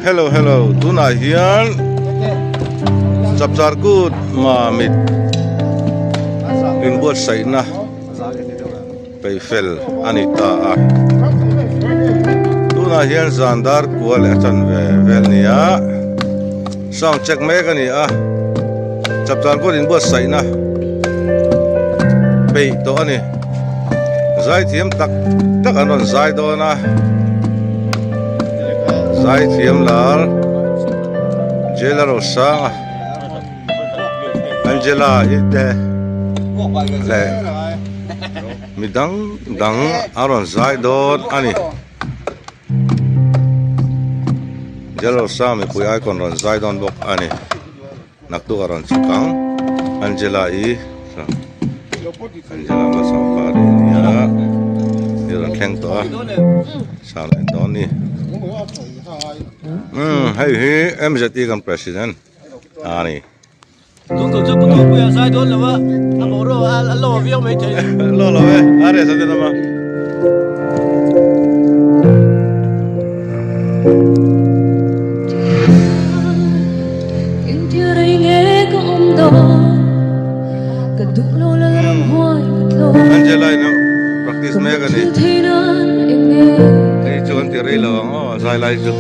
hello. Tuna hian chapchar kut mamit in buat sai na peifel anita a tuna hian zandar kual achan vel nia sound check me ka ni a chapchar kut in buat sai na pe to ani zai thiam tak anon zai do na zai thiam lar jela rosa Angela ite le midang dang aron zai dot ani jela rosa mi pui ai kon ron zai don bok ani naktu aron chikang Angela Angela masam pari ya ni ron kheng to sa len don ni hey MZT kan president ani Tunggu ya saya dulu lah, amoro alo avião me tem. Lo are sa nama. Angela no practice me kan ni. Ni cuman tirai lawang oh saya lai tu.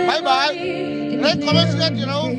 Bye bye. Red comments get you know.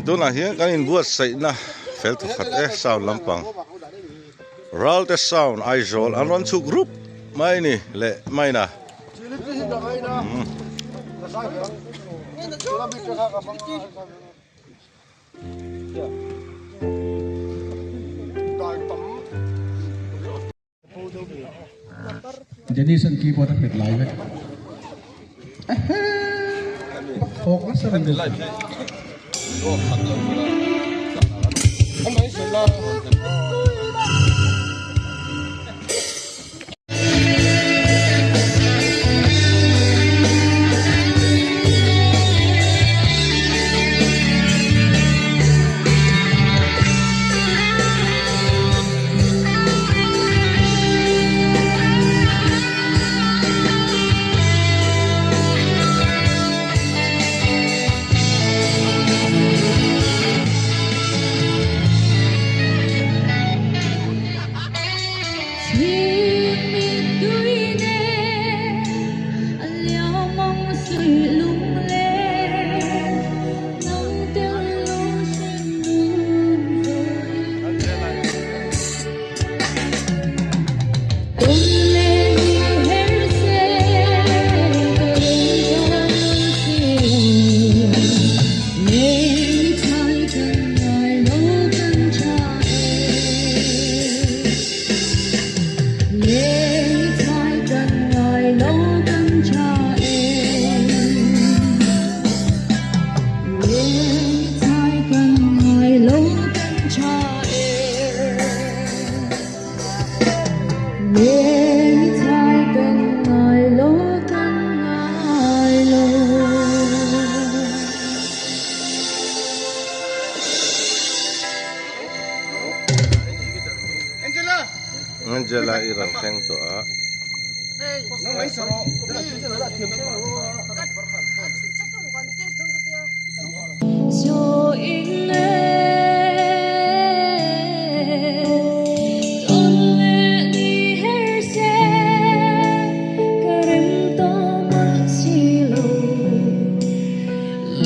Tuna hian kan in buat sai na fel tu khat sound lampang ral te sound aizol aron chu group mai ni le mai na Jadi sen keyboard tak live. Fokus serang live. Angela irang keng to a. Cho in con lệ đi her xe karem to mon si lo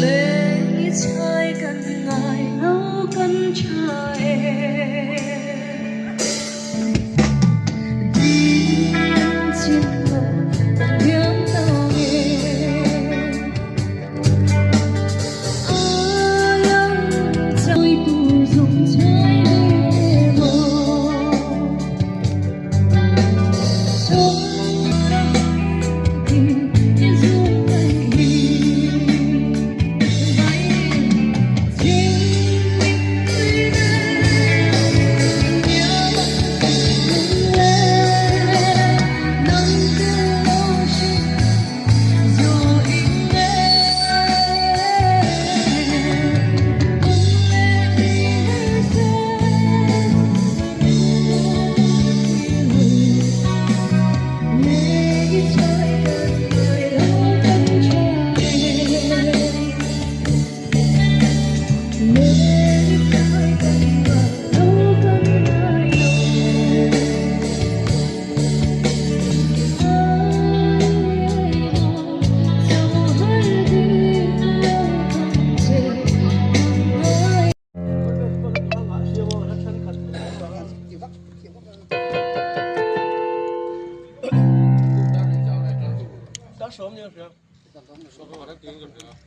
lệ chai kan ngai nấu kan chai sớm như thế.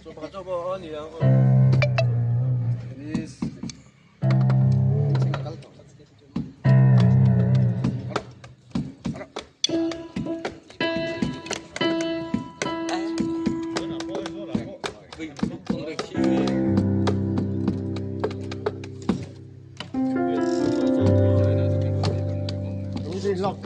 Cho bà cho bà anh nhiều. Lọc